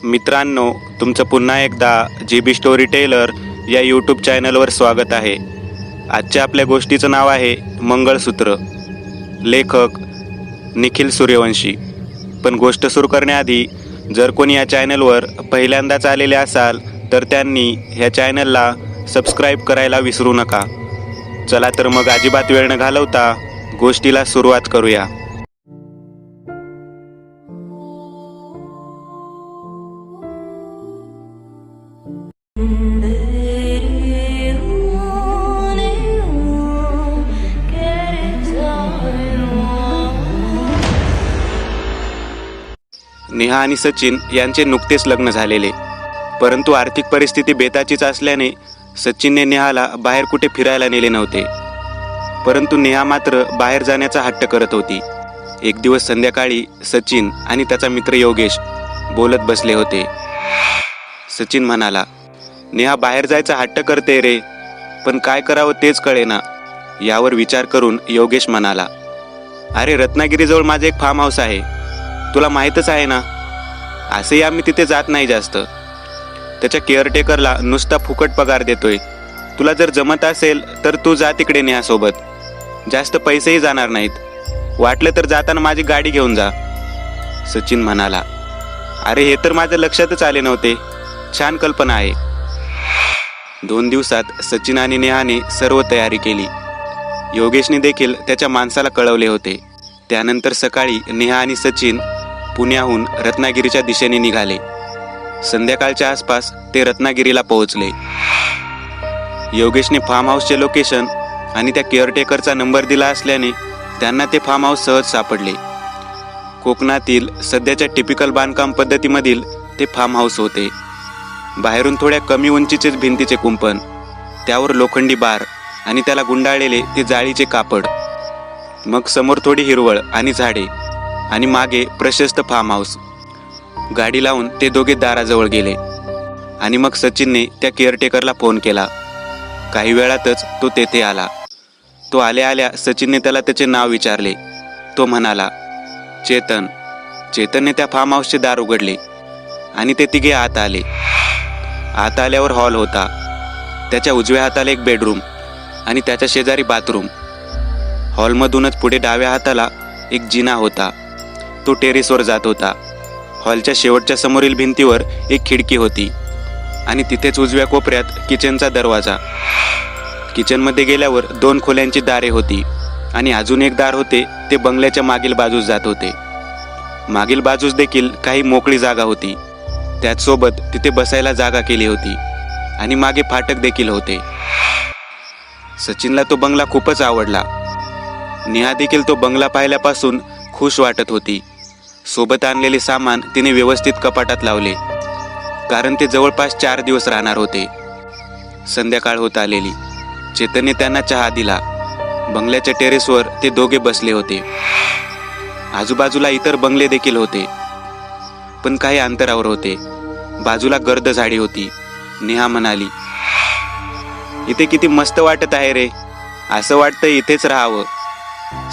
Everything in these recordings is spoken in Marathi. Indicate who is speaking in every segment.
Speaker 1: मित्रांनो, तुमचं पुन्हा एकदा GB स्टोरी टेलर या यूट्यूब चॅनलवर स्वागत आहे. आजच्या आपल्या गोष्टीचं नाव आहे मंगळसूत्र. लेखक निखिल सूर्यवंशी. पण गोष्ट सुरू करण्याआधी जर कोणी या चॅनलवर पहिल्यांदाच आलेले असाल तर त्यांनी ह्या चॅनलला सबस्क्राईब करायला विसरू नका. चला तर मग अजिबात वेळ न घालवता गोष्टीला सुरुवात करूया. नेहा आणि सचिन यांचे नुकतेच लग्न झालेले, परंतु आर्थिक परिस्थिती बेताचीच असल्याने सचिनने नेहाला बाहेर कुठे फिरायला नेले नव्हते. परंतु नेहा मात्र बाहेर जाण्याचा हट्ट करत होती. एक दिवस संध्याकाळी सचिन आणि त्याचा मित्र योगेश बोलत बसले होते. सचिन म्हणाला, नेहा बाहेर जायचा हट्ट करते रे, पण काय करावं तेच कळेना. यावर विचार करून योगेश म्हणाला, अरे रत्नागिरीजवळ माझे एक फार्म हाऊस आहे, तुला माहीतच आहे ना. असेही आम्ही तिथे जात नाही जास्त. त्याच्या केअरटेकरला नुसता फुकट पगार देतोय. तुला जर जमत असेल तर तू जा तिकडे नेहासोबत. जास्त पैसेही जाणार नाहीत. वाटलं तर जाताना माझी गाडी घेऊन जा. सचिन म्हणाला, अरे हे तर माझ्या लक्षातच आले नव्हते. छान कल्पना आहे. 2 दिवसात सचिन आणि नेहाने सर्व तयारी केली. योगेशने देखील त्याच्या माणसाला कळवले होते. त्यानंतर सकाळी नेहा आणि सचिन पुण्याहून रत्नागिरीच्या दिशेने निघाले. संध्याकाळच्या आसपास ते रत्नागिरीला पोहोचले. योगेशने फार्म हाऊसचे लोकेशन आणि त्या केअरटेकरचा नंबर दिला असल्याने त्यांना ते फार्म हाऊस सहज सापडले. कोकणातील सध्याच्या टिपिकल बांधकाम पद्धतीमधील ते फार्म हाऊस होते. बाहेरून थोड्या कमी उंचीचेच भिंतीचे कुंपण, त्यावर लोखंडी बार आणि त्याला गुंडाळलेले ते जाळीचे कापड. मग समोर थोडी हिरवळ आणि झाडे आणि मागे प्रशस्त फार्म हाऊस. गाडी लावून ते दोघे दाराजवळ गेले आणि मग सचिनने त्या केअरटेकरला फोन केला. काही वेळातच तो तेथे आला. तो आल्या आल्या सचिनने त्याला त्याचे नाव विचारले. तो म्हणाला, चेतन. चेतनने त्या फार्म हाऊसचे दार उघडले आणि ते तिघे आत आले. आत आल्यावर हॉल होता. त्याच्या उजव्या हाताला एक बेडरूम आणि त्याच्या शेजारी बाथरूम. हॉलमधूनच पुढे डाव्या हाताला एक जिना होता. तो टेरेसवर जात होता. हॉलच्या शेवटच्या समोरील भिंतीवर एक खिडकी होती आणि तिथेच उजव्या कोपऱ्यात किचनचा दरवाजा. किचनमध्ये गेल्यावर 2 खोल्यांची दारे होती आणि अजून एक दार होते. ते बंगल्याच्या मागील बाजूस जात होते. मागील बाजूस देखील काही मोकळी जागा होती. त्याचसोबत तिथे बसायला जागा केली होती आणि मागे फाटक देखील होते. सचिनला तो बंगला खूपच आवडला. नेहा देखील तो बंगला पाहिल्यापासून खुश वाटत होती. सोबत आणलेले सामान तिने व्यवस्थित कपाटात लावले, कारण ते जवळपास 4 दिवस राहणार होते. संध्याकाळ होत आलेली. चेतनने त्यांना चहा दिला. बंगल्याच्या टेरेसवर ते दोघे बसले होते. आजूबाजूला इतर बंगले देखील होते, पण काही अंतरावर होते. बाजूला गर्द झाडी होती. नेहा म्हणाली, इथे किती मस्त वाटत आहे रे, असं वाटतं इथेच राहावं.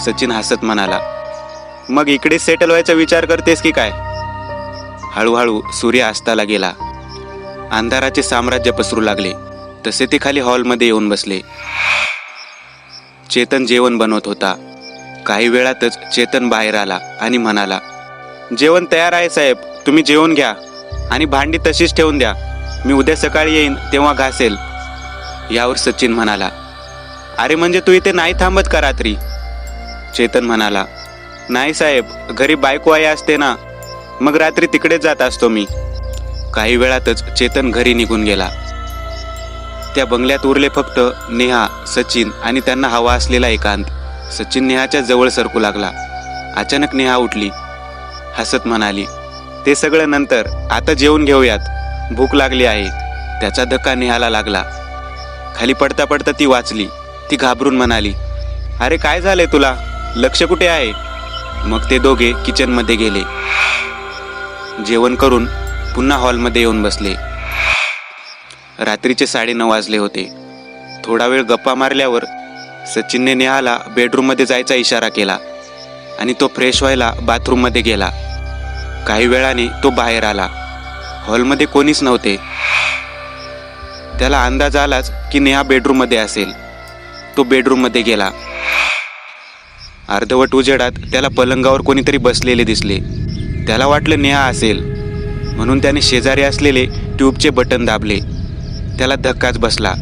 Speaker 1: सचिन हसत म्हणाला, मग इकडे सेटल व्हायचा विचार करतेस की काय? हळूहळू सूर्य अस्ताला गेला. अंधाराचे साम्राज्य पसरू लागले. तसे ते खाली हॉलमध्ये येऊन बसले. चेतन जेवण बनवत होता. काही वेळातच चेतन बाहेर आला आणि म्हणाला, जेवण तयार आहे साहेब, तुम्ही जेवून घ्या आणि भांडी तशीच ठेवून द्या. मी उद्या सकाळी येईन तेव्हा घासेल. यावर सचिन म्हणाला, अरे म्हणजे तू इथे नाही थांबत का रात्री? चेतन म्हणाला, नाही साहेब, घरी बायको आई असते ना, मग रात्री तिकडेच जात असतो मी. काही वेळातच चेतन घरी निघून गेला. त्या बंगल्यात उरले फक्त नेहा, सचिन आणि त्यांना हवा असलेला एकांत. सचिन नेहाच्या जवळ सरकू लागला. अचानक नेहा उठली. हसत म्हणाली, ते सगळं नंतर, आता जेवून घेऊयात, भूक लागली आहे. त्याचा धक्का नेहाला लागला. खाली पडता पडता ती वाचली. ती घाबरून म्हणाली, अरे काय झाले तुला, लक्ष कुठे आहे? मग ते दोघे किचनमध्ये गेले. जेवण करून पुन्हा हॉलमध्ये येऊन बसले. रात्रीचे 9:30 वाजले होते. थोडा वेळ गप्पा मारल्यावर सचिनने नेहाला बेडरूममध्ये जायचा इशारा केला आणि तो फ्रेश व्हायला बाथरूममध्ये गेला. काही वेळाने तो बाहेर आला. हॉलमध्ये कोणीच नव्हते. त्याला अंदाज आलाच की नेहा बेडरूममध्ये असेल. तो बेडरूममध्ये गेला. अर्धवट उजेडात त्याला पलंगावर कोणीतरी बसलेले दिसले. त्याला वाटलं नेहा असेल, म्हणून त्याने शेजारी असलेले ट्यूबचे बटन दाबले. त्याला धक्काच बसला,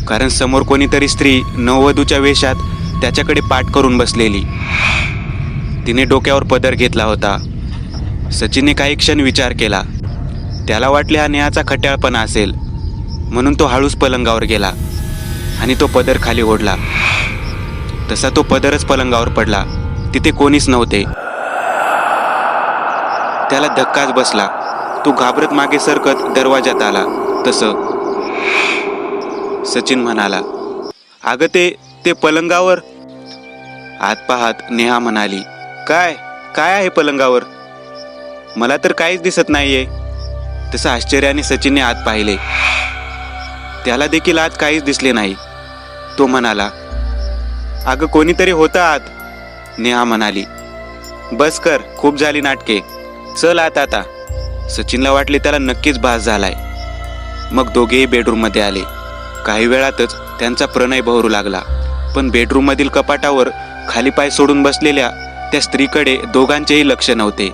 Speaker 1: कारण समोर कोणीतरी स्त्री नववधूच्या वेशात त्याच्याकडे पाठ करून बसलेली. तिने डोक्यावर पदर घेतला होता. सचिनने काही क्षण विचार केला. त्याला वाटले हा नेहाचा खट्याळपणा असेल, म्हणून तो हळूच पलंगावर गेला आणि तो पदर खाली ओढला. तसा तो पदरच पलंगावर पडला. तिथे कोणीच नव्हते. त्याला धक्काच बसला. तो घाबरत मागे सरकत दरवाजात आला. तसं सचिन म्हणाला, अगं ते पलंगावर. आत पाहत नेहा म्हणाली, काय काय आहे पलंगावर? मला तर काहीच दिसत नाहीये. तसं आश्चर्याने सचिनने आत पाहिले. त्याला देखील आत काहीच दिसले नाही. तो म्हणाला, अगं कोणीतरी होतं आत. नेहा म्हणाली, बस कर, खूप झाली नाटके, चल आत आता. सचिनला वाटले त्याला नक्कीच भास झालाय. मग दोघेही बेडरूममध्ये आले. काही वेळातच त्यांचा प्रणय बहरू लागला. पण बेडरूममधील कपाटावर खाली पाय सोडून बसलेल्या त्या स्त्रीकडे दोघांचेही लक्ष नव्हते.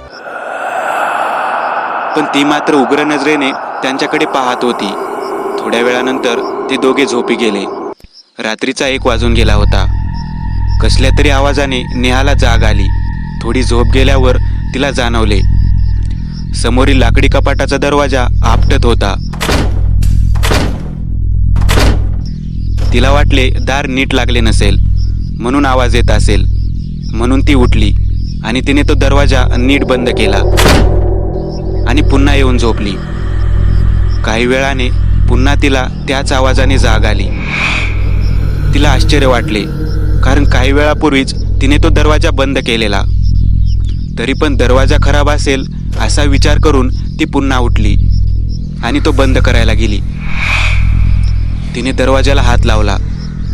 Speaker 1: पण ती मात्र उग्र नजरेने त्यांच्याकडे पाहत होती. थोड्या वेळानंतर ते दोघे झोपी गेले. रात्रीचा 1 वाजून गेला होता. कसल्या तरी आवाजाने नेहाला जाग आली. थोडी झोप गेल्यावर तिला जाणवले, समोरील लाकडी कपाटाचा दरवाजा आपटत होता. तिला वाटले दार नीट लागले नसेल, म्हणून आवाज येत असेल. म्हणून ती उठली आणि तिने तो दरवाजा नीट बंद केला आणि पुन्हा येऊन झोपली. काही वेळाने पुन्हा तिला त्याच आवाजाने जाग आली. तिला आश्चर्य वाटले, कारण काही वेळापूर्वीच तिने तो दरवाजा बंद केलेला. तरी पण दरवाजा खराब असेल असा विचार करून ती पुन्हा उठली आणि तो बंद करायला गेली. तिने दरवाजाला हात लावला.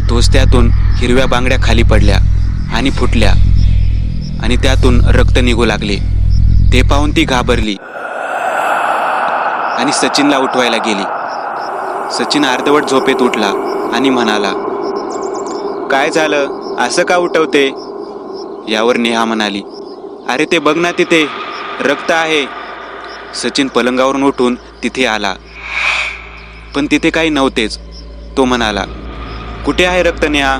Speaker 1: तोच त्यातून हिरव्या बांगड्या खाली पडल्या आणि फुटल्या आणि त्यातून रक्त निघू लागले. ते पाहून ती घाबरली आणि सचिनला उठवायला गेली. सचिन अर्धवट झोपेत उठला आणि म्हणाला, काय झालं, असं का उठवते? यावर नेहा म्हणाली, अरे ते बघ ना, तिथे रक्त आहे. सचिन पलंगावरून उठून तिथे आला, पण तिथे काही नव्हतेच. तो म्हणाला, कुठे आहे रक्त नेहा?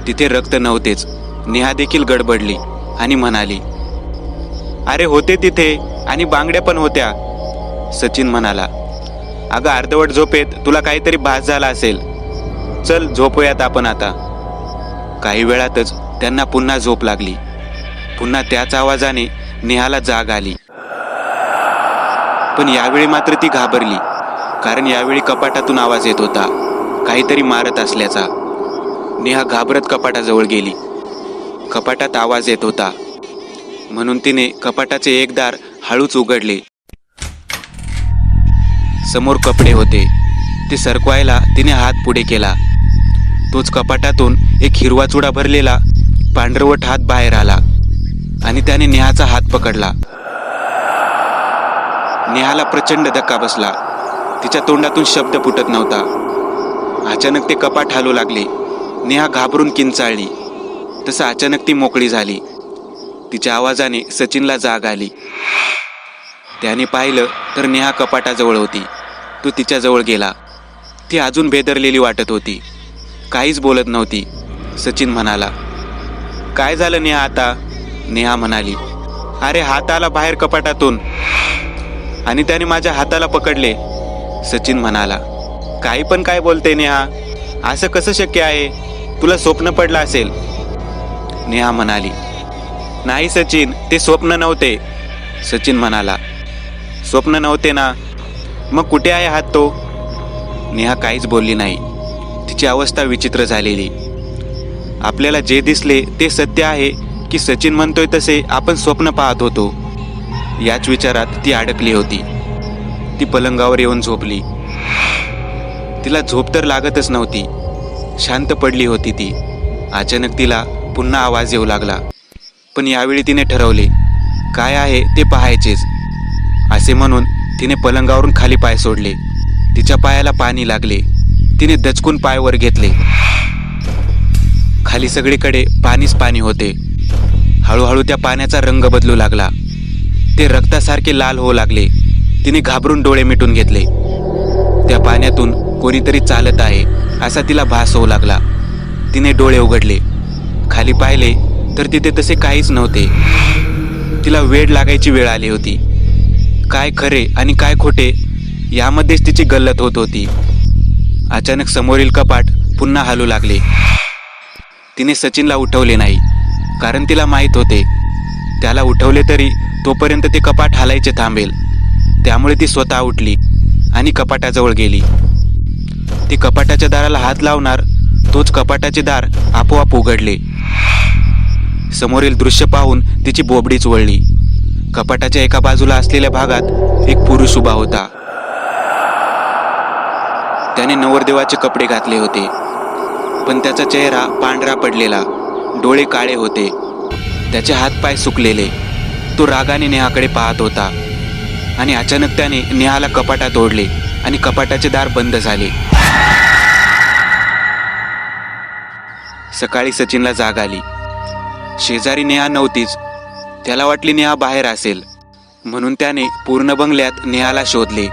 Speaker 1: तिथे रक्त नव्हतेच. नेहा देखील गडबडली आणि म्हणाली, अरे होते तिथे आणि बांगड्या पण होत्या. सचिन म्हणाला, अगं अर्धवट झोपेत तुला काहीतरी भास झाला असेल, चल झोपूयात आपण आता. काही वेळातच त्यांना पुन्हा झोप लागली. पुन्हा त्याच आवाजाने नेहाला जाग आली. पण यावेळी मात्र ती घाबरली, कारण यावेळी कपाटातून आवाज येत होता, काहीतरी मारत असल्याचा. नेहा घाबरत कपाटाजवळ गेली. कपाटात आवाज येत होता, म्हणून तिने कपाटाचे एक दार हळूच उघडले. समोर कपडे होते. ते सरकवायला तिने हात पुढे केला. तोच कपाटातून एक हिरवा चुडा भरलेला पांढरवट हात बाहेर आला आणि त्याने नेहाचा हात पकडला. नेहाला प्रचंड धक्का बसला. तिच्या तोंडातून शब्द फुटत नव्हता. अचानक ते कपाट हलू लागले. नेहा घाबरून किंचाळली. तसं अचानक ती मोकळी झाली. तिच्या आवाजाने सचिनला जाग आली. त्याने पाहिलं तर नेहा कपाटाजवळ होती. तो तिच्याजवळ गेला. ती अजून बेदरलेली वाटत होती. काहीच बोलत नव्हती. सचिन म्हणाला, काय झालं नेहा आता? नेहा म्हणाली, अरे हात आला बाहेर कपाटातून आणि त्याने माझ्या हाताला पकडले. सचिन म्हणाला, काही पण काय बोलते नेहा, असं कसं शक्य आहे? तुला स्वप्न पडलं असेल. नेहा म्हणाली, नाही सचिन, ते स्वप्न नव्हते. सचिन म्हणाला, स्वप्न नव्हते ना, मग कुठे आहे हात तो? नेहा काहीच बोलली नाही. तिची अवस्था विचित्र झालेली. आपल्याला जे दिसले ते सत्य आहे की सचिन म्हणतोय तसे आपण स्वप्न पाहत होतो, याच विचारात ती अडकली होती. ती पलंगावर येऊन झोपली. तिला झोप तर लागतच नव्हती. शांत पडली होती ती. अचानक तिला पुन्हा आवाज येऊ लागला. पण यावेळी तिने ठरवले, काय आहे ते पाहायचेच. असे म्हणून तिने पलंगावरून खाली पाय सोडले. तिच्या पायाला पाणी लागले. तिने दचकून पाय वर घेतले. खाली सगळीकडे पाणीच पाणी होते. हळूहळू त्या पाण्याचा रंग बदलू लागला. ते रक्तासारखे लाल होऊ लागले. तिने घाबरून डोळे मिटून घेतले. त्या पाण्यातून कोणीतरी चालत आहे असा तिला भास होऊ लागला. तिने डोळे उघडले. खाली पाहिले तर तिथे तसे काहीच नव्हते. तिला वेड लागायची वेळ आली होती. काय खरे आणि काय खोटे यामध्येच तिची गल्लत होत होती. अचानक समोरील कपाट पुन्हा हलू लागले. तिने सचिनला उठवले नाही, कारण तिला माहीत होते त्याला उठवले तरी तोपर्यंत ते कपाट हालायचे थांबेल. त्यामुळे ती स्वतः उठली आणि कपाटाजवळ गेली. ती कपाटाच्या दाराला हात लावणार तोच कपाटाचे दार आपोआप उघडले. समोरील दृश्य पाहून तिची बोबडीच वळली. कपाटाच्या एका बाजूला असलेल्या भागात एक पुरुष उभा होता. त्याने नवरदेवाचे कपडे घातले होते, पण त्याचा चेहरा पांढरा पडलेला, डोळे काळे होते, त्याचे हातपाय सुकलेले. तो रागाने नेहाकडे पाहत होता आणि अचानक त्याने नेहाला कपाटात ओढले आणि कपाटाचे दार बंद झाले. सकाळी सचिनला जाग आली. शेजारी नेहा नव्हतीच. त्याला वाटली नेहा बाहेर असेल, म्हणून त्याने पूर्ण बंगल्यात नेहाला शोधले,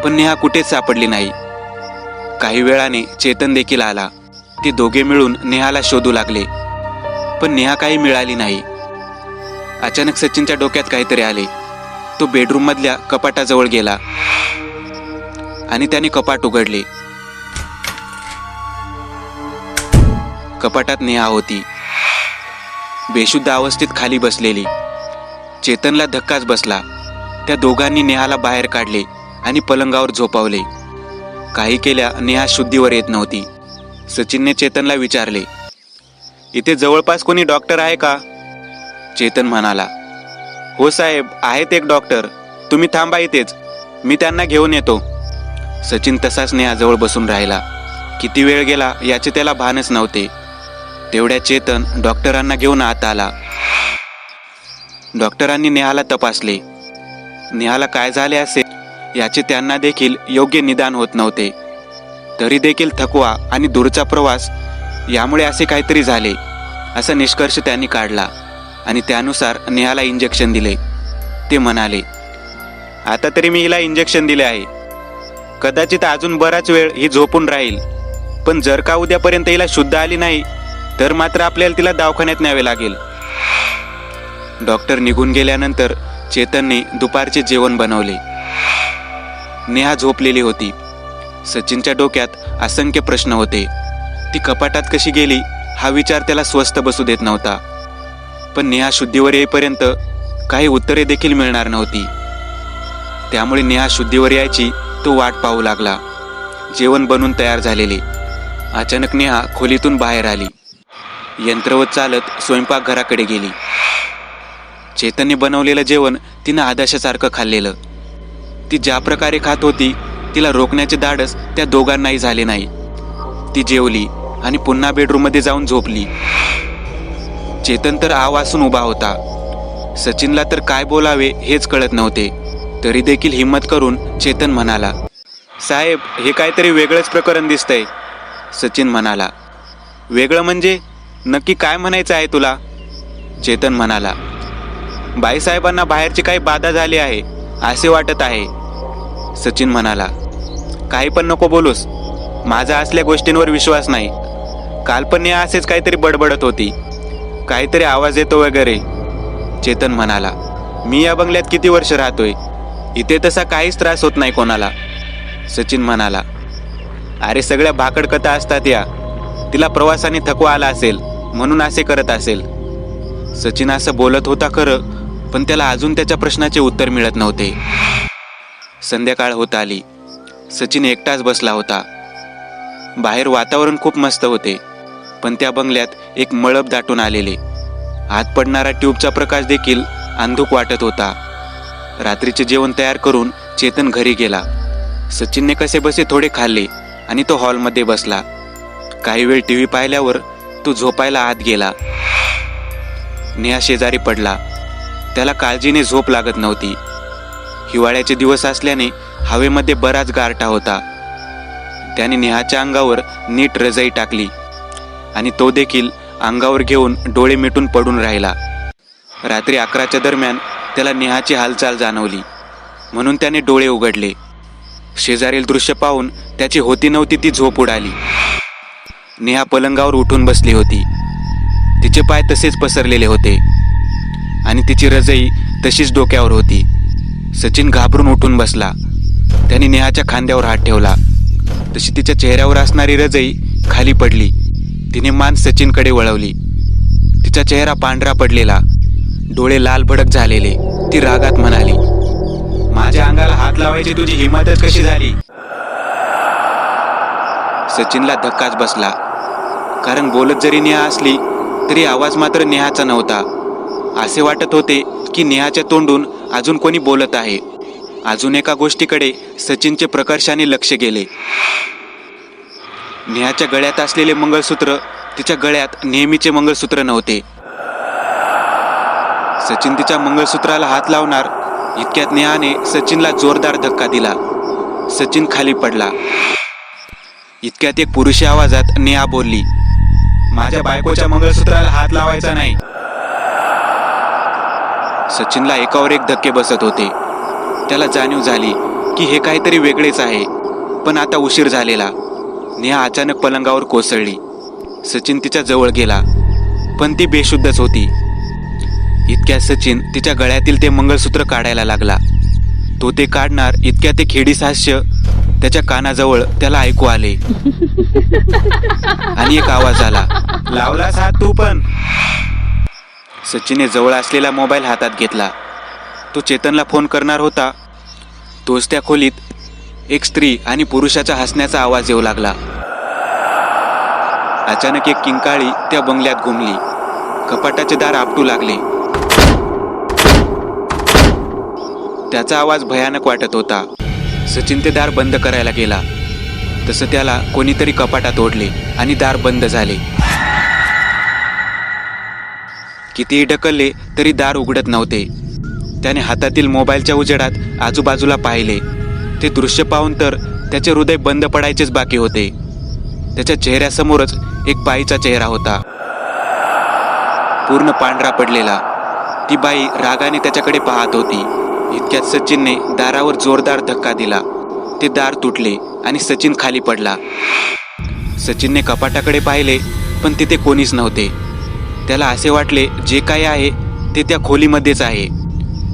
Speaker 1: पण नेहा कुठेच सापडली नाही. काही वेळाने चेतन देखील आला. ते दोघे मिळून नेहाला शोधू लागले, पण नेहा काही मिळाली नाही. अचानक सचिनच्या डोक्यात काहीतरी आले. तो बेडरूम मधल्या कपाटाजवळ गेला आणि त्याने कपाट उघडले. कपाटात नेहा होती, बेशुद्ध अवस्थेत खाली बसलेली. चेतनला धक्काच बसला. त्या दोघांनी नेहाला बाहेर काढले आणि पलंगावर झोपवले. काही केल्या नेहा शुद्धीवर येत नव्हती. सचिनने चेतनला विचारले, इथे जवळपास कोणी डॉक्टर आहे का? चेतन म्हणाला, हो साहेब, आहेत एक डॉक्टर. तुम्ही थांबा इथेच, मी त्यांना घेऊन येतो. सचिन तसाच नेहाजवळ बसून राहिला. किती वेळ गेला याचे त्याला भानच नव्हते. तेवढ्या चेतन डॉक्टरांना घेऊन आत आला. डॉक्टरांनी नेहाला तपासले. नेहाला काय झाले असेल याचे त्यांना देखील योग्य निदान होत नव्हते. तरी देखील थकवा आणि दूरचा प्रवास यामुळे असे काहीतरी झाले असा निष्कर्ष त्यांनी काढला आणि त्यानुसार नेहाला इंजेक्शन दिले. ते म्हणाले, आता तरी मी हिला इंजेक्शन दिले आहे. कदाचित अजून बराच वेळ ही झोपून राहील, पण जर का उद्यापर्यंत हिला शुद्ध आली नाही तर मात्र आपल्याला तिला दवाखान्यात न्यावे लागेल. डॉक्टर निघून गेल्यानंतर चेतनने दुपारचे जेवण बनवले. नेहा झोपलेली होती. सचिनच्या डोक्यात असंख्य प्रश्न होते. ती कपाटात कशी गेली हा विचार त्याला स्वस्थ बसू देत नव्हता. पण नेहा शुद्धीवर येईपर्यंत काही उत्तरे देखील मिळणार नव्हती. त्यामुळे नेहा शुद्धीवर यायची तो वाट पाहू लागला. जेवण बनून तयार झालेले. अचानक नेहा खोलीतून बाहेर आली. यंत्रवत चालत स्वयंपाकघराकडे गेली. चेतनने बनवलेलं जेवण तिनं आदर्शासारखं खाल्लेलं. ती ज्या प्रकारे खात होती तिला रोखण्याचे धाडस त्या दोघांनाही झाले नाही. ती जेवली आणि पुन्हा बेडरूममध्ये जाऊन झोपली. चेतन तर आवासून उभा होता. सचिनला तर काय बोलावे हेच कळत नव्हते. तरी देखील हिम्मत करून चेतन म्हणाला, साहेब, हे काहीतरी वेगळंच प्रकरण दिसतंय. सचिन म्हणाला, वेगळं म्हणजे नक्की काय म्हणायचं आहे तुला? चेतन म्हणाला, बाईसाहेबांना बाहेरची काही बाधा झाली आहे असे वाटत आहे. सचिन म्हणाला, काही पण नको बोलूस, माझा असल्या गोष्टींवर विश्वास नाही. काल पण नेहा असेच काहीतरी बडबडत होती, काहीतरी आवाज येतो वगैरे. चेतन म्हणाला, मी या बंगल्यात किती वर्ष राहतोय, इथे तसा काहीच त्रास होत नाही कोणाला. सचिन म्हणाला, अरे सगळ्या भाकड कथा असतात या. तिला प्रवासाने थकवा आला असेल म्हणून असे करत असेल. सचिन असं बोलत होता खरं, पण त्याला अजून त्याच्या प्रश्नाचे उत्तर मिळत नव्हते. संध्याकाळ होत आली. सचिन एकटाच बसला होता. बाहेर वातावरण खूप मस्त होते, पण त्या बंगल्यात एक मळब दाटून आलेले. आत पडणारा ट्यूबचा प्रकाश देखील अंधुक वाटत होता. रात्रीचे जेवण तयार करून चेतन घरी गेला. सचिनने कसे बसे थोडे खाल्ले आणि तो हॉलमध्ये बसला. काही वेळ टीव्ही पाहिल्यावर तो झोपायला आत गेला. नेहा शेजारी पडला. त्याला काळजीने झोप लागत नव्हती. हिवाळ्याचे दिवस असल्याने हवेमध्ये बराच गारठा होता. त्याने नेहाच्या अंगावर नीट रजाई टाकली आणि तो देखील अंगावर घेऊन डोळे मिटून पडून राहिला. रात्री 11च्या दरम्यान त्याला नेहाची हालचाल जाणवली, म्हणून त्याने डोळे उघडले. शेजारील दृश्य पाहून त्याची होती नव्हती ती झोप उडाली. नेहा पलंगावर उठून बसली होती. तिचे पाय तसेच पसरलेले होते आणि तिची रजई तशीच डोक्यावर होती. सचिन घाबरून उठून बसला. त्याने नेहाच्या खांद्यावर हात ठेवला. तशी तिच्या चेहऱ्यावर असणारी रजई खाली पडली. तिने मान सचिनकडे वळवली. तिचा चेहरा पांढरा पडलेला, डोळे लाल भडक झालेले. ती रागात म्हणाली, माझ्या अंगाला हात लावायची तुझी हिंमतच कशी झाली? सचिनला धक्काच बसला, कारण बोलत जरी नेहा असली तरी आवाज मात्र नेहाचा नव्हता. असे वाटत होते की नेहाच्या तोंडून अजून कोणी बोलत आहे. अजून एका गोष्टीकडे सचिनचे प्रकर्षाने लक्ष गेले. नेहाच्या गळ्यात असलेले मंगळसूत्र तिच्या गळ्यात नेहमीचे मंगळसूत्र नव्हते. सचिन तिच्या मंगळसूत्राला हात लावणार इतक्यात नेहाने सचिनला जोरदार धक्का दिला. सचिन खाली पडला. इतक्यात एक पुरुषी आवाजात नेहा बोलली, माझ्या बायकोच्या मंगळसूत्राला हात लावायचा नाही. सचिनला एकावर एक धक्के बसत होते. त्याला जाणीव झाली की हे काहीतरी वेगळेच आहे, पण आता उशीर झालेला. नेहा अचानक पलंगावर कोसळली. सचिन तिच्या जवळ गेला, पण ती बेशुद्धच होती. इतक्यात सचिन तिच्या गळ्यातील ते मंगळसूत्र काढायला लागला. तो ते काढणार इतक्यात ते खेडीस हास्य त्याच्या कानाजवळ त्याला ऐकू आले आणि एक आवाज आला, लावलास हात तू पण? सचिनने जवळ असलेला मोबाईल हातात घेतला. तो चेतनला फोन करणार होता. तोच त्या खोलीत एक स्त्री आणि पुरुषाच्या हसण्याचा आवाज येऊ लागला. अचानक एक किंकाळी त्या बंगल्यात घुमली. कपाटाचे दार आपटू लागले. त्याचा आवाज भयानक वाटत होता. सचिन ते दार बंद करायला गेला तसं त्याला कोणीतरी कपाटात ओढले आणि दार बंद झाले. कितीही ढकलले तरी दार उघडत नव्हते. त्याने हातातील मोबाईलच्या उजेडात आजूबाजूला पाहिले. ते दृश्य पाहून तर त्याचे हृदय बंद पडायचेच बाकी होते. त्याच्या चेहऱ्यासमोरच एक बाईचा चेहरा होता, पूर्ण पांढरा पडलेला. ती बाई रागाने त्याच्याकडे पाहत होती. इतक्यात सचिनने दारावर जोरदार धक्का दिला. ते दार तुटले आणि सचिन खाली पडला. सचिनने कपाटाकडे पाहिले, पण तिथे कोणीच नव्हते. त्याला असे वाटले जे काही आहे ते त्या खोलीमध्येच आहे.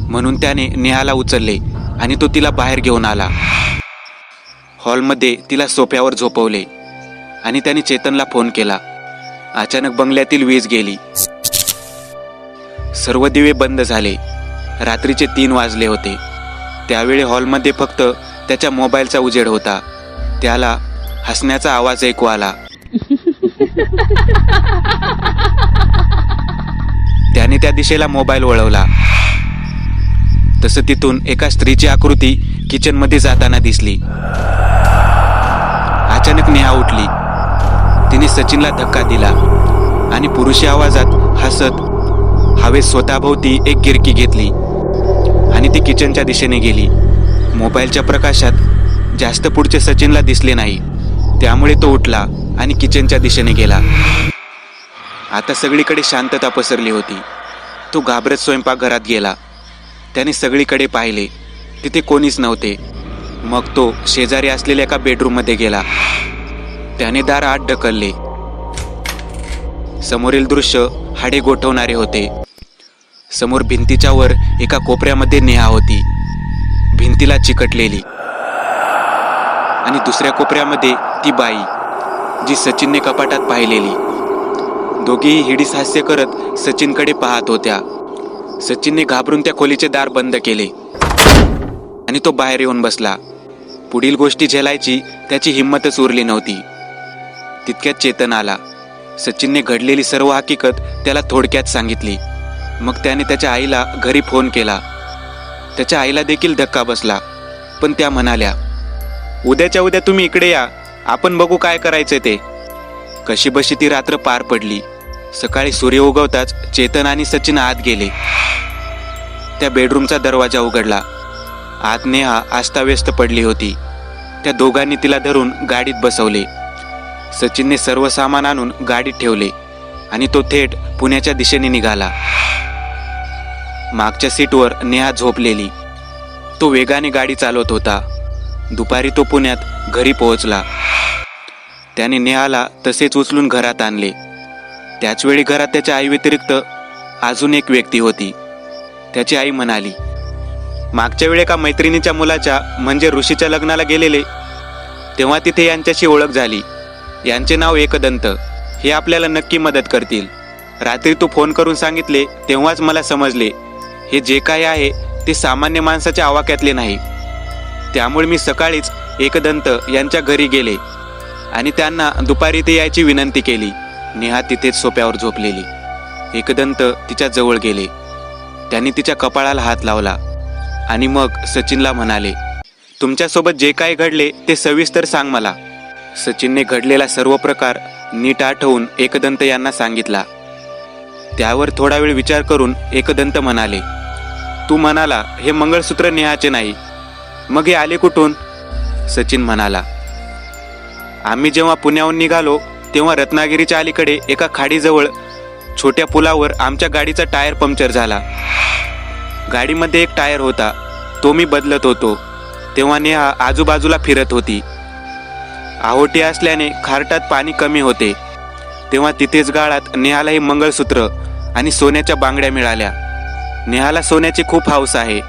Speaker 1: म्हणून त्याने नेहाला उचलले आणि तो तिला बाहेर घेऊन आला. हॉलमध्ये तिला सोफ्यावर झोपवले आणि त्याने चेतनला फोन केला. अचानक बंगल्यातील वीज गेली. सर्व दिवे बंद झाले. रात्रीचे 3 वाजले होते. त्यावेळी हॉलमध्ये फक्त त्याच्या मोबाईलचा उजेड होता. त्याला हसण्याचा आवाज ऐकू आला. त्याने त्या दिशेला मोबाईल वळवला तसं तिथून एका स्त्रीची आकृती किचनमध्ये जाताना दिसली. अचानक नेहा उठली. तिने सचिनला धक्का दिला आणि पुरुषी आवाजात हसत हवेत स्वतःभोवती एक गिरकी घेतली आणि ती किचनच्या दिशेने गेली. मोबाईलच्या प्रकाशात जास्त पुढचे सचिनला दिसले नाही. त्यामुळे तो उठला आणि किचनच्या दिशेने गेला. आता सगळीकडे शांतता पसरली होती. तो घाबरत स्वयंपाकघरात गेला. त्याने सगळीकडे पाहिले. तिथे कोणीच नव्हते. मग तो शेजारी असलेल्या एका बेडरूममध्ये गेला. त्याने दार आत ढकलले. समोरील दृश्य हाडे गोठवणारे होते. समोर भिंतीच्या वर एका कोपऱ्यामध्ये नेहा होती, भिंतीला चिकटलेली, आणि दुसऱ्या कोपऱ्यामध्ये ती बाई जी सचिनने कपाटात पाहिलेली. दोघेही हिडीस हास्य करत सचिनकडे पाहत होत्या. सचिनने घाबरून त्या खोलीचे दार बंद केले आणि तो बाहेर येऊन बसला. पुढील गोष्टी झेलायची त्याची हिंमतच उरली नव्हती. तितक्यात चेतन आला. सचिनने घडलेली सर्व हकीकत त्याला थोडक्यात सांगितली. मग त्याने त्याच्या आईला घरी फोन केला. त्याच्या आईला देखील धक्का बसला, पण त्या म्हणाल्या, उद्याच्या उद्या तुम्ही इकडे या, आपण बघू काय करायचे ते. कशीबशी ती रात्र पार पडली. सकाळी सूर्य उगवताच चेतन आणि सचिन आत गेले. त्या बेडरूमचा दरवाजा उघडला. आत नेहा अस्ताव्यस्त पडली होती. त्या दोघांनी तिला धरून गाडीत बसवले. सचिनने सर्व सामान आणून गाडीत ठेवले आणि तो थेट पुण्याच्या दिशेने निघाला. मागच्या सीटवर नेहा झोपलेली. तो वेगाने गाडी चालवत होता. दुपारी तो पुण्यात घरी पोहोचला. त्याने नेहाला तसेच उचलून घरात आणले. त्याचवेळी घरात त्याच्या आई व्यतिरिक्त अजून एक व्यक्ती होती. त्याची आई म्हणाली, मागच्या वेळी एका मैत्रिणीच्या मुलाच्या म्हणजे ऋषीच्या लग्नाला गेलेले, तेव्हा तिथे यांच्याशी ओळख झाली. यांचे नाव एकदंत. हे आपल्याला नक्की मदत करतील. रात्री तू फोन करून सांगितले तेव्हाच मला समजले हे जे काही आहे ते सामान्य माणसाच्या आवाक्यातले नाही. त्यामुळे मी सकाळीच एकदंत यांच्या घरी गेले आणि त्यांना दुपारी ते यायची विनंती केली. नेहा तिथेच सोप्यावर झोपलेली. एकदंत तिच्या जवळ गेले. त्यांनी तिच्या कपाळाला हात लावला आणि मग सचिनला म्हणाले, तुमच्यासोबत जे काही घडले ते सविस्तर सांग मला. सचिनने घडलेला सर्व प्रकार नीट आठवून एकदंत यांना सांगितला. त्यावर थोडा वेळ विचार करून एकदंत म्हणाले, तू म्हणाला हे मंगळसूत्र नेहाचे नाही, मग हे आले कुठून? सचिन म्हणाला, आम्ही जेव्हा पुण्याहून निघालो तेव्हा रत्नागिरीच्या अलीकडे एका खाडीजवळ छोट्या पुलावर आमच्या गाडीचा टायर पंक्चर झाला. गाडीमध्ये एक टायर होता, तो मी बदलत होतो. तेव्हा नेहा आजूबाजूला फिरत होती. आहोटी असल्याने खारटात पाणी कमी होते. तेव्हा तिथेच गाळात नेहाला हे मंगळसूत्र आणि सोन्याच्या बांगड्या मिळाल्या. नेहाला सोन्याची खूप हौस आहे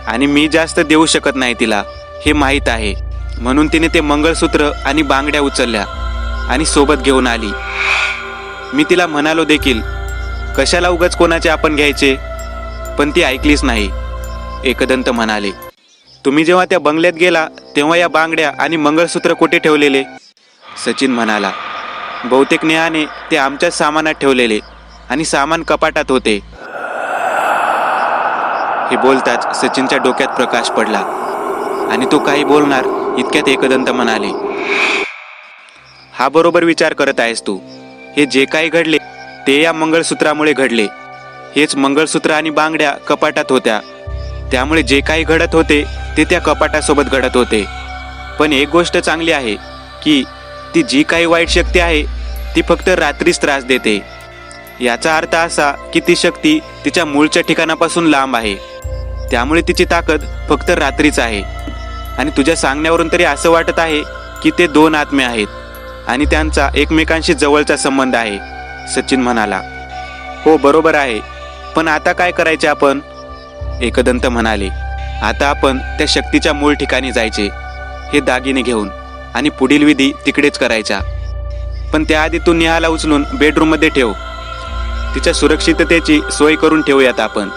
Speaker 1: आणि मी जास्त देऊ शकत नाही तिला, हे माहीत आहे. म्हणून तिने ते मंगळसूत्र आणि बांगड्या उचलल्या आणि सोबत घेऊन आली. मी तिला म्हणालो देखील, कशाला उगाच कोणाचे आपण घ्यायचे, पण ती ऐकलीच नाही. एकदंत म्हणाले, तुम्ही जेव्हा त्या बंगल्यात गेला तेव्हा या बांगड्या आणि मंगळसूत्र कुठे ठेवलेले? सचिन म्हणाला, बहुतेक नेहाने ते आमच्याच सामानात ठेवलेले आणि सामान कपाटात होते. हे बोलताच सचिनच्या डोक्यात प्रकाश पडला आणि तो काही बोलणार इतक्यात एकदंत म्हणाले, हा बरोबर विचार करत आहेस तू. हे जे काही घडले ते या मंगळसूत्रामुळे घडले. हेच मंगळसूत्र आणि बांगड्या कपाटात होत्या, त्यामुळे जे काही घडत होते ते त्या कपाटासोबत घडत होते. पण एक गोष्ट चांगली आहे की ती जी काही वाईट शक्ती आहे ती फक्त रात्रीच त्रास देते. याचा अर्थ असा की ती शक्ती तिच्या मूळच्या ठिकाणापासून लांब आहे, त्यामुळे तिची ताकद फक्त रात्रीच आहे. आणि तुझ्या सांगण्यावरून तरी असं वाटत आहे की ते दोन आत्मे आहेत आणि त्यांचा एकमेकांशी जवळचा संबंध आहे. सचिन म्हणाला, हो बरोबर आहे, पण आता काय करायचे आपण? एकदंत म्हणाले, आता आपण त्या शक्तीच्या मूळ ठिकाणी जायचे, हे दागिने घेऊन, आणि पुढील विधी तिकडेच करायचा. पण त्याआधी तू नेहाला उचलून बेडरूममध्ये ठेव. तिच्या सुरक्षिततेची सोय करून ठेवूयात आपण.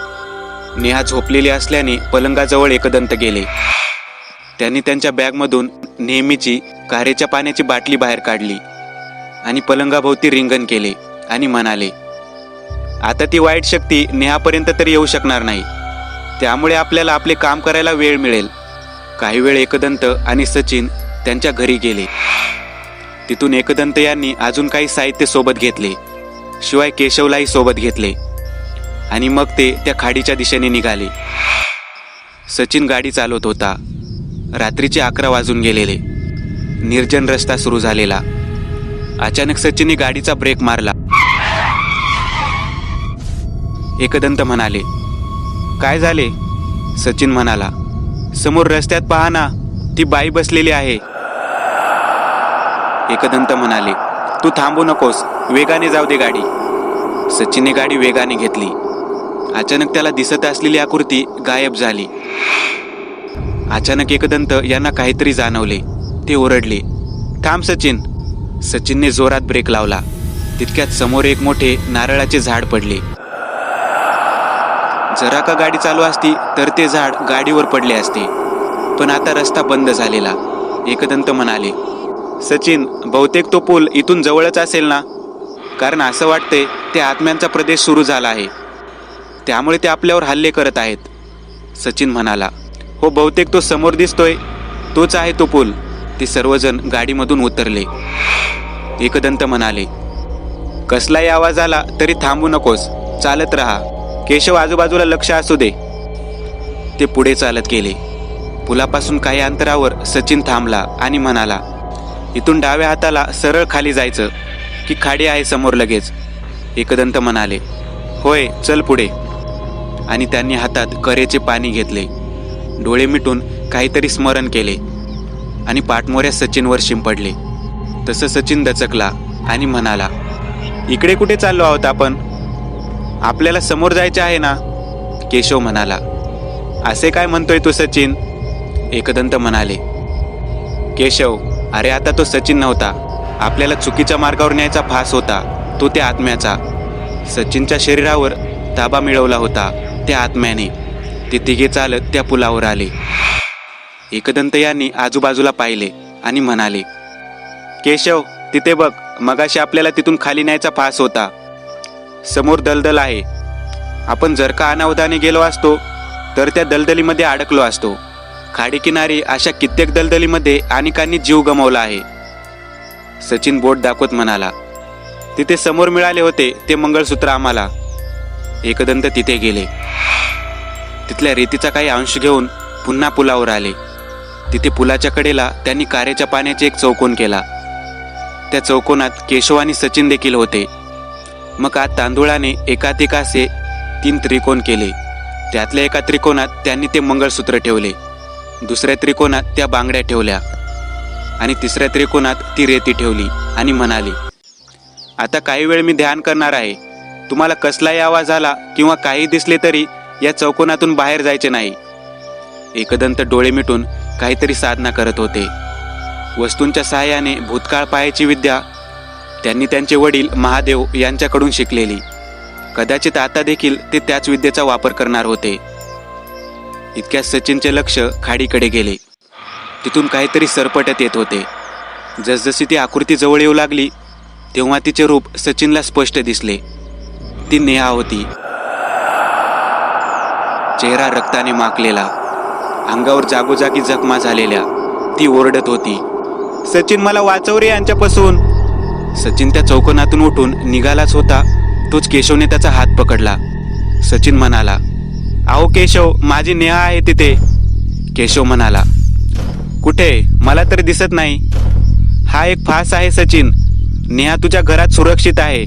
Speaker 1: नेहा झोपलेली असल्याने पलंगाजवळ एकदंत गेले. त्यांनी त्यांच्या बॅगमधून नेहमीची कारेच्या पाण्याची बाटली बाहेर काढली आणि पलंगाभोवती रिंगण केले आणि म्हणाले, आता ती वाईट शक्ती नेहापर्यंत तरी येऊ शकणार नाही, त्यामुळे आपल्याला आपले काम करायला वेळ मिळेल. काही वेळ एकदंत आणि सचिन त्यांच्या घरी गेले. तिथून एकदंत यांनी अजून काही साहित्य सोबत घेतले, शिवाय केशवलाही सोबत घेतले आणि मग ते त्या खाडीच्या दिशेने निघाले. सचिन गाडी चालवत होता. रात्रीचे 11 वाजून गेलेले. निर्जन रस्ता सुरू झालेला. अचानक सचिनने गाडीचा ब्रेक मारला. एकदंत म्हणाले, काय झाले? सचिन म्हणाला, समोर रस्त्यात पहा ना, ती बाई बसलेली आहे. एकदंत म्हणाले, तू थांबू नकोस, वेगाने जाऊ दे गाडी. सचिनने गाडी वेगाने घेतली. अचानक त्याला दिसत असलेली आकृती गायब झाली. अचानक एकदंत यांना काहीतरी जाणवले. ते ओरडले, थांब सचिन. सचिनने जोरात ब्रेक लावला. तितक्यात समोर एक मोठे नारळाचे झाड पडले. जरा का गाडी चालू असती तर ते झाड गाडीवर पडले असते, पण आता रस्ता बंद झालेला. एकदंत म्हणाले, सचिन, बहुतेक तो पूल इथून जवळच असेल ना, कारण असं वाटते ते आत्म्यांचा प्रदेश सुरू झाला आहे, त्यामुळे ते आपल्यावर हल्ले करत आहेत. सचिन म्हणाला, हो, बहुतेक तो समोर दिसतोय तोच आहे तो पूल. ते सर्वजण गाडीमधून उतरले. एकदंत म्हणाले, कसलाही आवाज आला तरी थांबू नकोस, चालत राहा. केशव, आजूबाजूला लक्ष असू दे. ते पुढे चालत गेले. पुलापासून काही अंतरावर सचिन थांबला आणि म्हणाला, इथून डाव्या हाताला सरळ खाली जायचं की खाडी आहे समोर लगेच. एकदंत म्हणाले, होय चल पुढे. आणि त्यांनी हातात करेचे पाणी घेतले, डोळे मिटून काहीतरी स्मरण केले आणि पाठमोऱ्या सचिनवर शिंपडले. तसं सचिन दचकला आणि म्हणाला, इकडे कुठे चाललो आहोत आपण? आपल्याला समोर जायचे आहे ना? केशव म्हणाला. असे काय म्हणतोय तू सचिन? एकदंत म्हणाले. केशव, अरे आता तो सचिन नव्हता, आपल्याला चुकीच्या मार्गावर न्यायचा फास होता तो त्या आत्म्याचा. सचिनच्या शरीरावर ताबा मिळवला होता त्या आत्म्याने. ते तिघे चालत त्या पुलावर आले. एकदंत यांनी आजूबाजूला पाहिले आणि म्हणाले, केशव तिथे बघ, मगाशी आपल्याला तिथून खाली न्यायचा फास होता. समोर दलदल आहे. आपण जर का अनावधाने गेलो असतो तर त्या दलदलीमध्ये अडकलो असतो. खाडीकिनारी अशा कित्येक दलदलीमध्ये अनेकांनी जीव गमावला आहे. सचिन बोट दाखवत म्हणाला, तिथे समोर मिळाले होते ते मंगळसूत्र आम्हाला. एकदंत तिथे गेले. तिथल्या रेतीचा काही अंश घेऊन पुन्हा पुलावर आले. तिथे पुलाच्या कडेला त्यांनी कारेच्या पाण्याचे एक चौकोन केला. त्या चौकोनात केशव आणि सचिन देखील होते. मग आत तांदुळाने एकात असे 3 त्रिकोण केले. त्यातल्या एका त्रिकोणात त्यांनी ते मंगळसूत्र ठेवले, दुसऱ्या त्रिकोणात त्या बांगड्या ठेवल्या आणि तिसऱ्या त्रिकोणात ती रेती ठेवली आणि म्हणाले, आता काही वेळ मी ध्यान करणार आहे. तुम्हाला कसलाही आवाज आला किंवा काही दिसले तरी या चौकोनातून बाहेर जायचे नाही. एकदंत डोळे मिटून काहीतरी साधना करत होते. वस्तूंच्या सहाय्याने भूतकाळ पाहायची विद्या त्यांनी त्यांचे वडील महादेव यांच्याकडून शिकलेली. कदाचित आता देखील ते त्याच विद्येचा वापर करणार होते. इतक्यात सचिनचे लक्ष खाडीकडे गेले. तिथून काहीतरी सरपटत येत होते. जसजशी ती आकृती जवळ येऊ लागली तेव्हा तिचे रूप सचिनला स्पष्ट दिसले. ती नेहा होती. चेहरा रक्ताने माखलेला, अंगावर जागोजागी जखमा झालेल्या. ती ओरडत होती, सचिन मला वाचव रे यांच्यापासून. सचिन त्या चौकोनातून उठून निघालाच होता तोच केशवने त्याचा हात पकडला. सचिन म्हणाला, अहो केशव, माझी नेहा आहे तिथे. केशव म्हणाला, कुठे? मला तर दिसत नाही. हा एक फास आहे सचिन. नेहा तुझ्या घरात सुरक्षित आहे.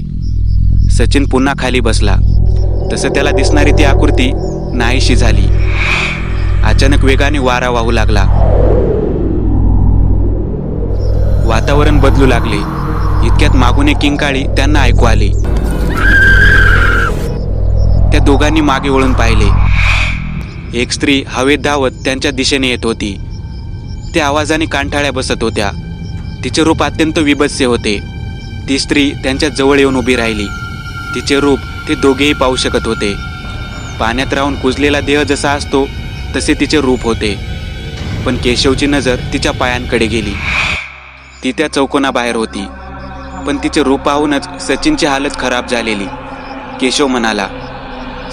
Speaker 1: सचिन पुन्हा खाली बसला. तसं त्याला दिसणारी ती आकृती नाहीशी झाली. अचानक वेगाने वारा वाहू लागला. वातावरण बदलू लागले. इतक्यात मागून एक किंकाळी त्यांना ऐकू आली. त्या दोघांनी मागे वळून पाहिले. एक स्त्री हवेत धावत त्यांच्या दिशेने येत होती. त्या आवाजाने कांठाळ्या बसत होत्या. तिचे रूप अत्यंत विभत्स्य होते. ती स्त्री त्यांच्या जवळ येऊन उभी राहिली. तिचे रूप ते दोघेही पाहू शकत होते. पाण्यात राहून कुजलेला देह जसा असतो तसे तिचे रूप होते. पण केशवची नजर तिच्या पायांकडे गेली. ती त्या चौकोनाबाहेर होती. पण तिचे रूप पाहूनच सचिनची हालत खराब झालेली. केशव म्हणाला,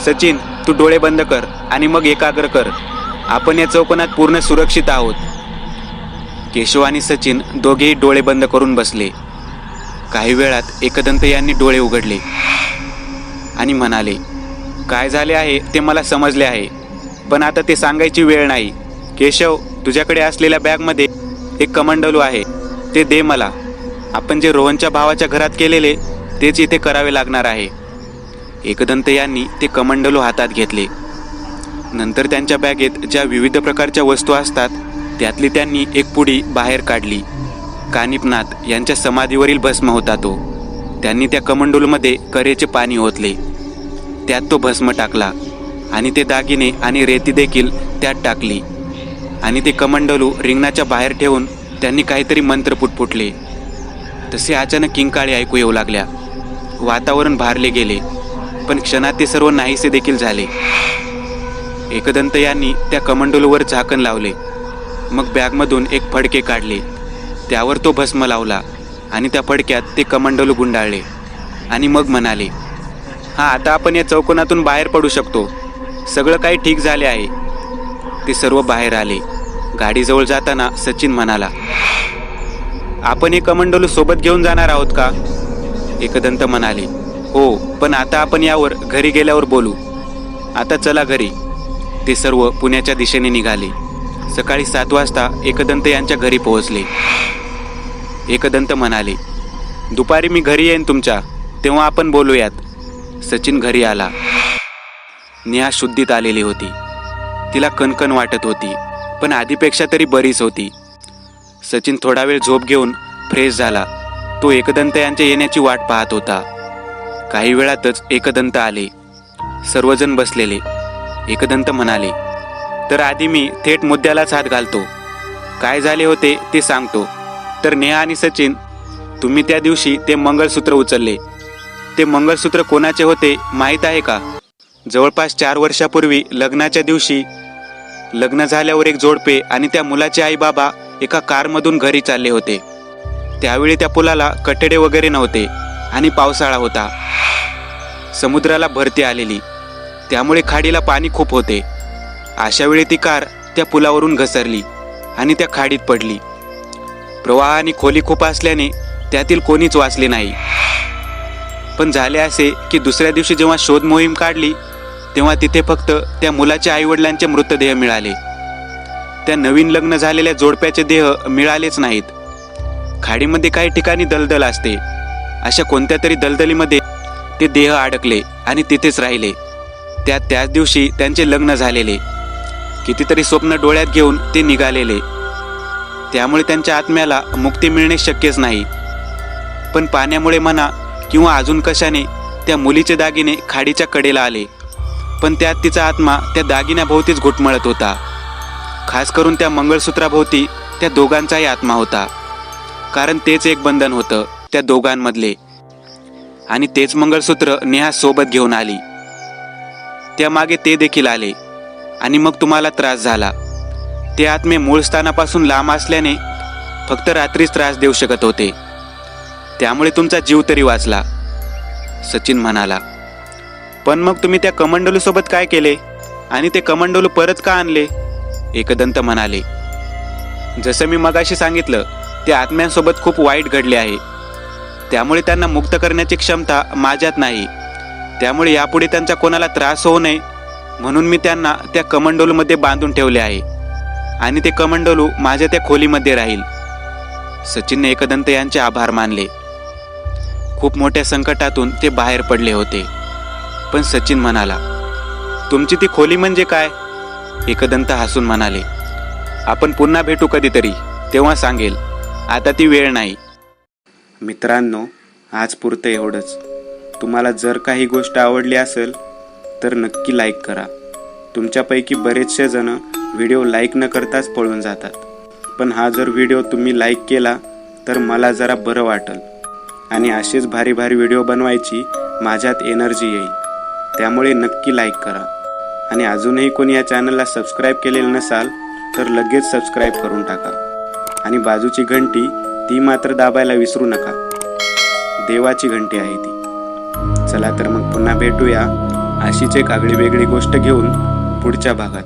Speaker 1: सचिन तू डोळे बंद कर आणि मग एकाग्र कर. आपण या चौकोनात पूर्ण सुरक्षित आहोत. केशव आणि सचिन दोघेही डोळे बंद करून बसले. काही वेळात एकदंत यांनी डोळे उघडले आणि म्हणाले, काय झाले आहे ते मला समजले आहे, पण आता ते सांगायची वेळ नाही. केशव, तुझ्याकडे असलेल्या बॅगमध्ये एक कमंडलू आहे, ते दे मला. आपण जे रोहनच्या भावाच्या घरात केलेले तेच इथे करावे लागणार आहे. एकदंत यांनी ते कमंडलू हातात घेतले. नंतर त्यांच्या बॅगेत ज्या विविध प्रकारच्या वस्तू असतात त्यातली त्यांनी एक पुडी बाहेर काढली. कानिपनाथ यांच्या समाधीवरील भस्म होता तो. त्यांनी त्या कमंडलूमध्ये करेचे पाणी ओतले. त्यात तो भस्म टाकला आणि ते दागिने आणि रेती देखील त्यात टाकली आणि ते कमंडलू रिंगणाच्या बाहेर ठेवून त्यांनी काहीतरी मंत्र पुटपुटले. तसे अचानक किंकाळी ऐकू येऊ लागल्या. वातावरण भारले गेले, पण क्षणात ते सर्व नाहीसे देखील झाले. एकदंत यांनी त्या कमंडलूवर झाकण लावले. मग बॅगमधून एक फडके काढले. त्यावर तो भस्म लावला आणि त्या फडक्यात ते कमंडलू गुंडाळले आणि मग म्हणाले, हा आता आपण या चौकोनातून बाहेर पडू शकतो. सगळं काही ठीक झाले आहे. ते सर्व बाहेर आले. गाडीजवळ जाताना सचिन म्हणाला, आपण हे कमंडलू सोबत घेऊन जाणार आहोत का? एकदंत म्हणाले, हो, पण आता आपण यावर घरी गेल्यावर बोलू. आता चला घरी. ते सर्व पुण्याच्या दिशेने निघाले. सकाळी 7 वाजता एकदंत यांच्या घरी पोहोचले. एकदंत म्हणाले, दुपारी मी घरी येईन तुमच्या, तेव्हा आपण बोलूयात. सचिन घरी आला. नेहा शुद्धीत आलेली होती. तिला कणकण वाटत होती, पण आधीपेक्षा तरी बरीच होती. सचिन थोडा वेळ झोप घेऊन फ्रेश झाला. तो एकदंत यांच्या येण्याची वाट पाहत होता. काही वेळातच एकदंत आले. सर्वजण बसलेले. एकदंत म्हणाले, तर आधी मी थेट मुद्द्यालाच हात घालतो. काय झाले होते ते सांगतो. तर नेहा आणि सचिन, तुम्ही त्या दिवशी ते मंगळसूत्र उचलले. ते मंगळसूत्र कोणाचे होते माहीत आहे का? जवळपास 4 वर्षापूर्वी लग्नाच्या दिवशी लग्न झाल्यावर एक जोडपे आणि त्या मुलाचे आई बाबा एका कारमधून घरी चालले होते. त्यावेळी त्या पुलाला कठडे वगैरे नव्हते आणि पावसाळा होता. समुद्राला भरती आलेली, त्यामुळे खाडीला पाणी खूप होते. अशा वेळी ती कार त्या पुलावरून घसरली आणि त्या खाडीत पडली. प्रवाह आणि खोली खूप असल्याने त्यातील कोणीच वाचले नाही. पण झाले असे की दुसऱ्या दिवशी जेव्हा शोध मोहीम काढली तेव्हा तिथे फक्त त्या मुलाच्या आईवडिलांचे मृतदेह मिळाले. त्या नवीन लग्न झालेल्या जोडप्याचे देह मिळालेच नाहीत. खाडीमध्ये काही ठिकाणी दलदल असते. अशा कोणत्या तरी दलदलीमध्ये ते देह अडकले आणि तिथेच राहिले. त्याच दिवशी त्यांचे लग्न झालेले. कितीतरी स्वप्न डोळ्यात घेऊन ते निघालेले. त्यामुळे त्यांच्या आत्म्याला मुक्ती मिळणे शक्यच नाही. पण पाण्यामुळे म्हणा किंवा अजून कशाने त्या मुलीचे दागिने खाडीच्या कडेला आले. पण त्यात तिचा आत्मा त्या दागिन्याभोवतीच घुटमळत होता. खास करून त्या मंगळसूत्राभोवती त्या दोघांचाही आत्मा होता. कारण तेच एक बंधन होतं त्या दोघांमधले. आणि तेच मंगळसूत्र नेहा सोबत घेऊन आली. त्यामागे ते देखील आले आणि मग तुम्हाला त्रास झाला. ते आत्मे मूळ स्थानापासून लांब असल्याने फक्त रात्रीच त्रास देऊ शकत होते. त्यामुळे तुमचा जीव तरी वाचला. सचिन म्हणाला, पण मग तुम्ही त्या कमंडलू सोबत काय केले आणि ते कमंडलू परत का आणले? एकदंत म्हणाले, जसं मी मगाशी सांगितलं, त्या आत्म्यांसोबत खूप वाईट घडले आहे. त्यामुळे त्यांना मुक्त करण्याची क्षमता माझ्यात नाही. त्यामुळे यापुढे त्यांचा कोणाला त्रास होऊ नये म्हणून मी त्यांना त्या कमंडलूमध्ये बांधून ठेवले आहे आणि ते कमंडलू माझ्या त्या खोलीमध्ये राहील. सचिनने एकदंत यांचे आभार मानले. खूप मोठ्या संकटातून ते बाहेर पडले होते. पण सचिन म्हणाला, तुमची ती खोली म्हणजे काय? एकदंत हसून म्हणाले, आपण पुन्हा भेटू कधीतरी, तेव्हा सांगेल. आता ती वेळ नाही. मित्रांनो, आज पुरतं एवढंच. तुम्हाला जर काही गोष्ट आवडली असेल तर नक्की लाईक करा. तुमच्यापैकी बरेचसे जण व्हिडिओ लाईक न करताच पळून जातात. पण हा जर व्हिडिओ तुम्ही लाईक केला तर मला जरा बरं वाटेल आणि असेच भारी भारी व्हिडिओ बनवायची माझ्यात एनर्जी येईल. त्यामुळे नक्की लाईक करा. आणि अजूनही कोणी या चॅनलला सबस्क्राईब केलेलं नसाल तर लगेच सबस्क्राईब करून टाका. आणि बाजूची घंटी ती मात्र दाबायला विसरू नका. देवाची घंटी आहे ती. चला तर मग पुन्हा भेटूया अशीच एक आगळी वेगळी गोष्ट घेऊन पुढच्या भागात.